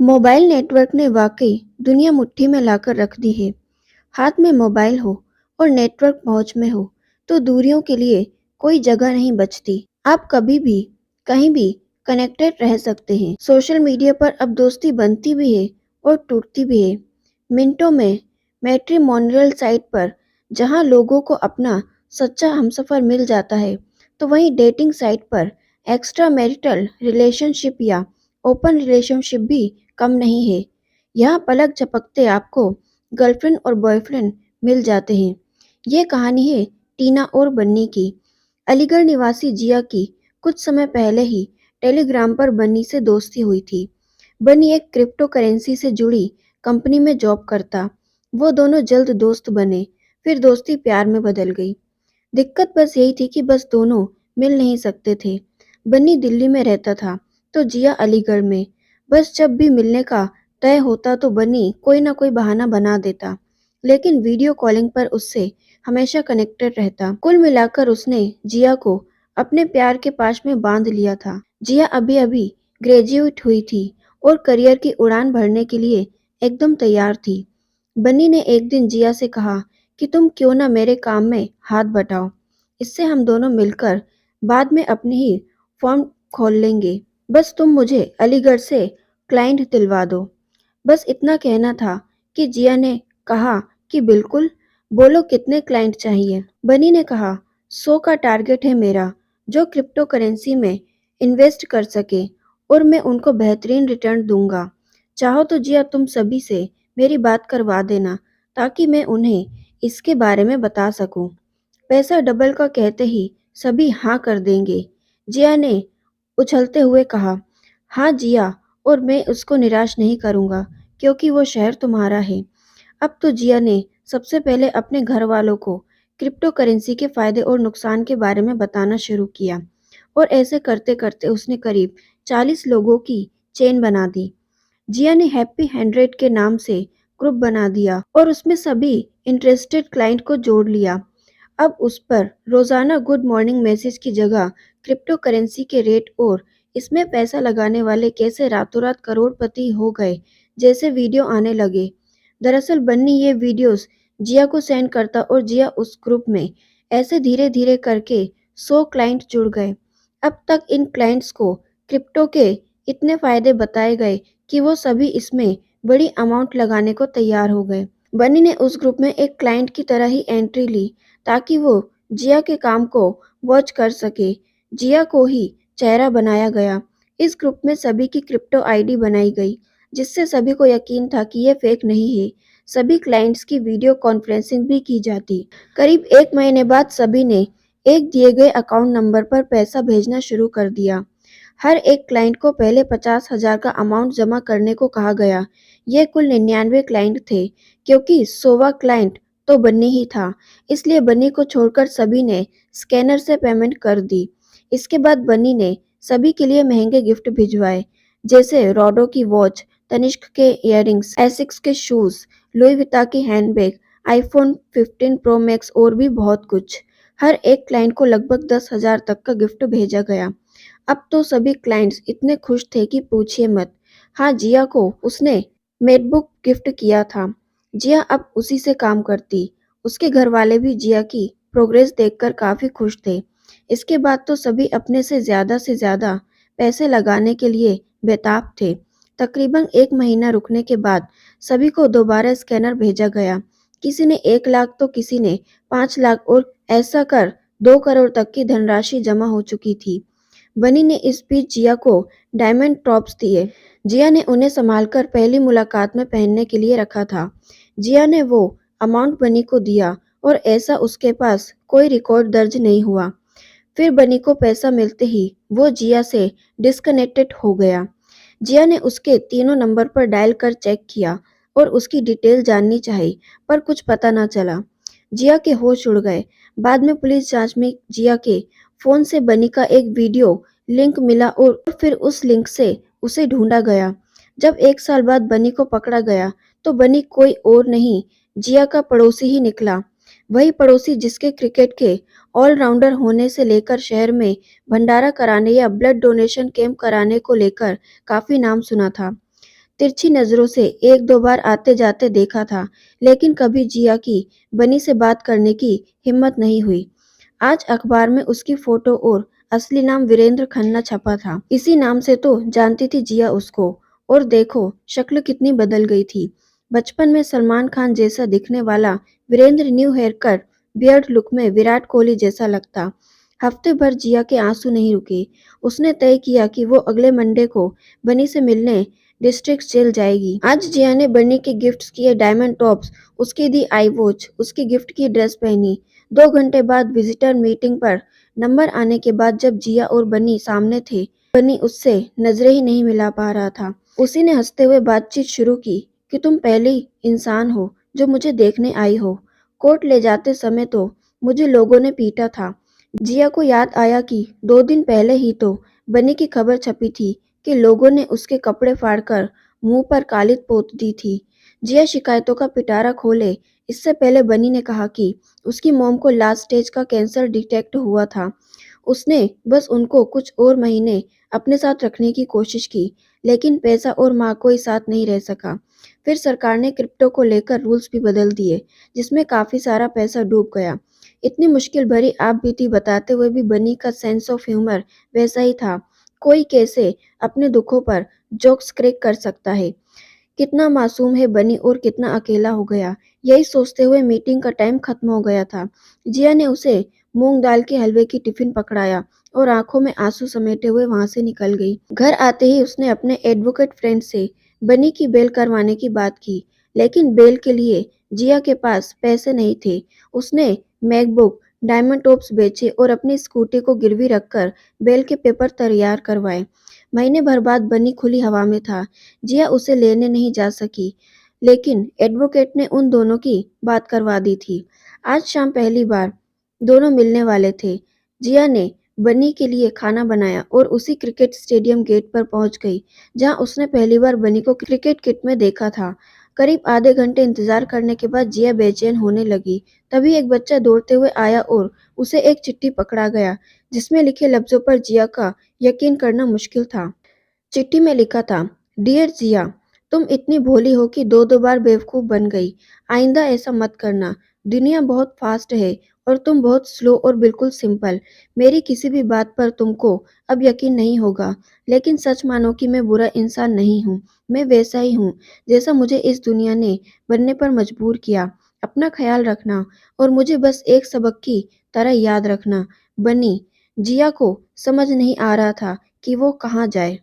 Mobile network ने वाकई दुनिया मुट्ठी में लाकर रख दी है। हाथ में मोबाइल हो और नेटवर्क पहुंच में हो तो दूरियों के लिए कोई जगह नहीं बचती। आप कभी भी कहीं भी कनेक्टेड रह सकते हैं। सोशल मीडिया पर अब दोस्ती बनती भी है और टूटती भी है। मिनटों में मैट्रिमोनियल साइट पर जहां लोगों को अपना सच्चा हमसफर मिल जाता है, तो वहीं डेटिंग साइट पर एक्स्ट्रा मैरिटल रिलेशनशिप या ओपन रिलेशनशिप भी कम नहीं है। यहाँ पलक झपकते आपको गर्लफ्रेंड और बॉयफ्रेंड मिल जाते हैं। ये कहानी है टीना और बन्नी की। अलीगढ़ निवासी जिया की कुछ समय पहले ही टेलीग्राम पर बन्नी से दोस्ती हुई थी। बन्नी एक क्रिप्टो करेंसी से जुड़ी कंपनी में जॉब करता। वो दोनों जल्द दोस्त बने, फिर दोस्ती प्यार में बदल गई। दिक्कत बस यही थी कि बस दोनों मिल नहीं सकते थे। बन्नी दिल्ली में रहता था तो जिया अलीगढ़ में। बस जब भी मिलने का तय होता तो बन्नी कोई ना कोई बहाना बना देता, लेकिन वीडियो कॉलिंग पर उससे हमेशा कनेक्टेड रहता। कुल मिलाकर उसने जिया को अपने प्यार के पाश में बांध लिया था। जिया अभी अभी ग्रेजुएट हुई थी और करियर की उड़ान भरने के लिए एकदम तैयार थी। बन्नी ने एक दिन जिया से कहा कि तुम क्यों ना मेरे काम में हाथ बटाओ, इससे हम दोनों मिलकर बाद में अपनी ही फर्म खोल लेंगे। बस तुम मुझे अलीगढ़ से क्लाइंट दिलवा दो। बस इतना कहना था कि जिया ने कहा कि बिल्कुल, बोलो कितने क्लाइंट चाहिए। बनी ने कहा 100 का टारगेट है मेरा, जो क्रिप्टो करेंसी में इन्वेस्ट कर सके और मैं उनको बेहतरीन रिटर्न दूंगा। चाहो तो जिया तुम सभी से मेरी बात करवा देना ताकि मैं उन्हें इसके बारे में बता सकूं। पैसा डबल का कहते ही सभी हाँ कर देंगे। जिया ने उछलते हुए कहा, हाँ जिया, और मैं उसको निराश नहीं करूंगा क्योंकि वो शहर तुम्हारा है। अब तो जिया ने सबसे पहले अपने घर वालों को क्रिप्टो करेंसी के फायदे और नुकसान के बारे में बताना शुरू किया और ऐसे करते करते उसने करीब 40 लोगों की चेन बना दी। जिया ने हैप्पी 100 के नाम से ग्रुप बना दिया और उसमें सभी इंटरेस्टेड क्लाइंट को जोड़ लिया। अब उस पर रोजाना गुड मॉर्निंग मैसेज की जगह क्रिप्टो करेंसी के रेट और इसमें पैसा लगाने वाले कैसे रातों रात करोड़पति हो गए जैसे वीडियो आने लगे। दरअसल बन्नी ये वीडियोस जिया को सेंड करता और जिया उस ग्रुप में ऐसे धीरे धीरे करके 100 क्लाइंट जुड़ गए। अब तक इन क्लाइंट्स को क्रिप्टो के इतने फायदे बताए गए कि वो सभी इसमें बड़ी अमाउंट लगाने को तैयार हो गए। बनी ने उस ग्रुप में एक क्लाइंट की तरह ही एंट्री ली ताकि वो जिया के काम को वॉच कर सके। जिया को ही चेहरा बनाया गया। इस ग्रुप में सभी की क्रिप्टो आईडी बनाई गई जिससे सभी को यकीन था कि यह फेक नहीं है। सभी क्लाइंट्स की वीडियो कॉन्फ्रेंसिंग भी की जाती। करीब 1 महीने बाद सभी ने एक दिए गए अकाउंट नंबर पर पैसा भेजना शुरू कर दिया। हर एक क्लाइंट को पहले 50,000 का अमाउंट जमा करने को कहा गया। ये कुल 99 क्लाइंट थे क्योंकि 100वां क्लाइंट तो बन्नी ही था, इसलिए बन्नी को छोड़कर सभी ने स्कैनर से पेमेंट कर दी। इसके बाद बन्नी ने सभी के लिए महंगे गिफ्ट भिजवाए, जैसे रोडो की वॉच, तनिष्क के इयररिंग्स, एसिक्स के शूज, लुई विता की हैंडबैग, आईफोन 15 प्रो मैक्स और भी बहुत कुछ। हर एक क्लाइंट को लगभग 10,000 तक का गिफ्ट भेजा गया। अब तो सभी क्लाइंट्स इतने खुश थे कि पूछिए मत। हाँ, जिया को उसने मैकबुक गिफ्ट किया था। जिया अब उसी से काम करती। उसके घर वाले भी जिया की प्रोग्रेस देखकर काफी खुश थे। इसके बाद तो सभी अपने से ज्यादा पैसे लगाने के लिए बेताब थे। तकरीबन 1 महीना रुकने के बाद सभी को दोबारा स्कैनर भेजा गया। किसी ने 1 लाख तो किसी ने 5 लाख और ऐसा कर 2 करोड़ तक की धनराशि जमा हो चुकी थी। बनी ने इस बीच जिया को डायमंड टॉप्स दिए। जिया ने उन्हें संभालकर पहली मुलाकात में पहनने के लिए रखा था। जिया ने वो अमाउंट बनी को दिया और ऐसा उसके पास कोई रिकॉर्ड दर्ज नहीं हुआ। फिर बनी को पैसा मिलते ही वो जिया से डिस्कनेक्टेड हो गया। जिया ने उसके तीनों नंबर पर डायल कर चेक किया और उसकी डिटेल जाननी चाहिए, पर कुछ पता न चला। जिया के होश उड़ गए। बाद में पुलिस जांच में जिया के फोन से बनी का एक वीडियो लिंक मिला और फिर उस लिंक से उसे ढूंढा गया। जब 1 साल बाद बनी को पकड़ा गया तो बनी कोई और नहीं, जिया का पड़ोसी ही निकला। वही पड़ोसी जिसके क्रिकेट के ऑलराउंडर होने से लेकर शहर में भंडारा कराने या ब्लड डोनेशन कैंप कराने को लेकर काफी नाम सुना था। तिरछी नजरों से एक दो बार आते जाते देखा था, लेकिन कभी जिया की बनी से बात करने की हिम्मत नहीं हुई। आज अखबार में उसकी फोटो और असली नाम वीरेंद्र खन्ना छपा था। इसी नाम से तो जानती थी जिया उसको। और देखो शक्ल कितनी बदल गई थी। बचपन में सलमान खान जैसा दिखने वाला Virender new hair cut beard look में विराट कोहली जैसा लगता। हफ्ते भर जिया के आंसू नहीं रुके। उसने तय किया कि वो अगले मंडे को बनी से मिलने डिस्ट्रिक्ट जेल जाएगी। आज जिया ने बनी के गिफ्ट्स किए डायमंड टॉप्स, उसकी दी आई वॉच, उसकी गिफ्ट की ड्रेस पहनी। 2 घंटे बाद विजिटर मीटिंग पर नंबर आने के बाद जब जिया और बनी सामने थे, बनी उससे नजरें ही नहीं मिला पा रहा था। उसी ने हंसते हुए बातचीत शुरू की कि तुम पहली इंसान हो जो मुझे देखने आई हो। कोर्ट ले जाते समय तो मुझे लोगों ने पीटा था। जिया को याद आया कि 2 दिन पहले ही तो बनी की खबर छपी थी कि लोगों ने उसके कपड़े फाड़कर मुंह पर कालिख पोत दी थी। जिया शिकायतों का पिटारा खोले इससे पहले बनी ने कहा कि उसकी मॉम को लास्ट स्टेज का कैंसर डिटेक्ट हुआ था। उसने बस उनको कुछ और महीने अपने साथ रखने की कोशिश की, लेकिन पैसा और माँ कोई साथ नहीं रह सका। फिर सरकार ने क्रिप्टो को लेकर रूल्स भी बदल दिए, जिसमें काफी सारा पैसा डूब गया। इतनी मुश्किल भरी आप बीती बताते हुए भी बनी का सेंस ऑफ ह्यूमर वैसा ही था। कोई कैसे अपने दुखों पर जोक्स क्रैक कर सकता है। कितना मासूम है बनी और कितना अकेला हो गया। यही सोचते हुए मीटिंग का टाइम खत्म हो गया था। जिया ने उसे मूंग दाल के हलवे की टिफिन पकड़ाया और आंखों में आंसू समेटे हुए वहां से निकल गई। घर आते ही उसने अपने एडवोकेट फ्रेंड से बनी की बेल करवाने की बात की, लेकिन बेल के लिए जिया के पास पैसे नहीं थे। उसने मैकबुक, डायमंड टॉप्स बेचे और अपनी स्कूटी को गिरवी रखकर बेल के पेपर तैयार करवाए। महीने भर बाद बनी खुली हवा में था। जिया उसे लेने नहीं जा सकी, लेकिन एडवोकेट ने उन दोनों की बात करवा दी थी। आज शाम पहली बार दोनों मिलने वाले थे। जिया ने बनी के लिए खाना बनाया और उसी क्रिकेट स्टेडियम गेट पर पहुंच गई, जहां उसने पहली बार बनी को क्रिकेट किट में देखा था। करीब आधे घंटे इंतजार करने के बाद जिया बेचैन होने लगी। तभी एक बच्चा दौड़ते हुए आया और उसे एक चिट्ठी पकड़ा गया, जिसमें लिखे लफ्जों पर जिया का यकीन करना मुश्किल था। चिट्ठी में लिखा था, डियर जिया, तुम इतनी भोली हो कि दो दो बार बेवकूफ बन गई। आइंदा ऐसा मत करना। दुनिया बहुत फास्ट है और तुम बहुत स्लो और बिल्कुल सिंपल। मेरी किसी भी बात पर तुमको अब यकीन नहीं होगा, लेकिन सच मानो कि मैं बुरा इंसान नहीं हूँ। मैं वैसा ही हूँ जैसा मुझे इस दुनिया ने बनने पर मजबूर किया। अपना ख्याल रखना और मुझे बस एक सबक की तरह याद रखना। बनी। जिया को समझ नहीं आ रहा था कि वो कहाँ जाए।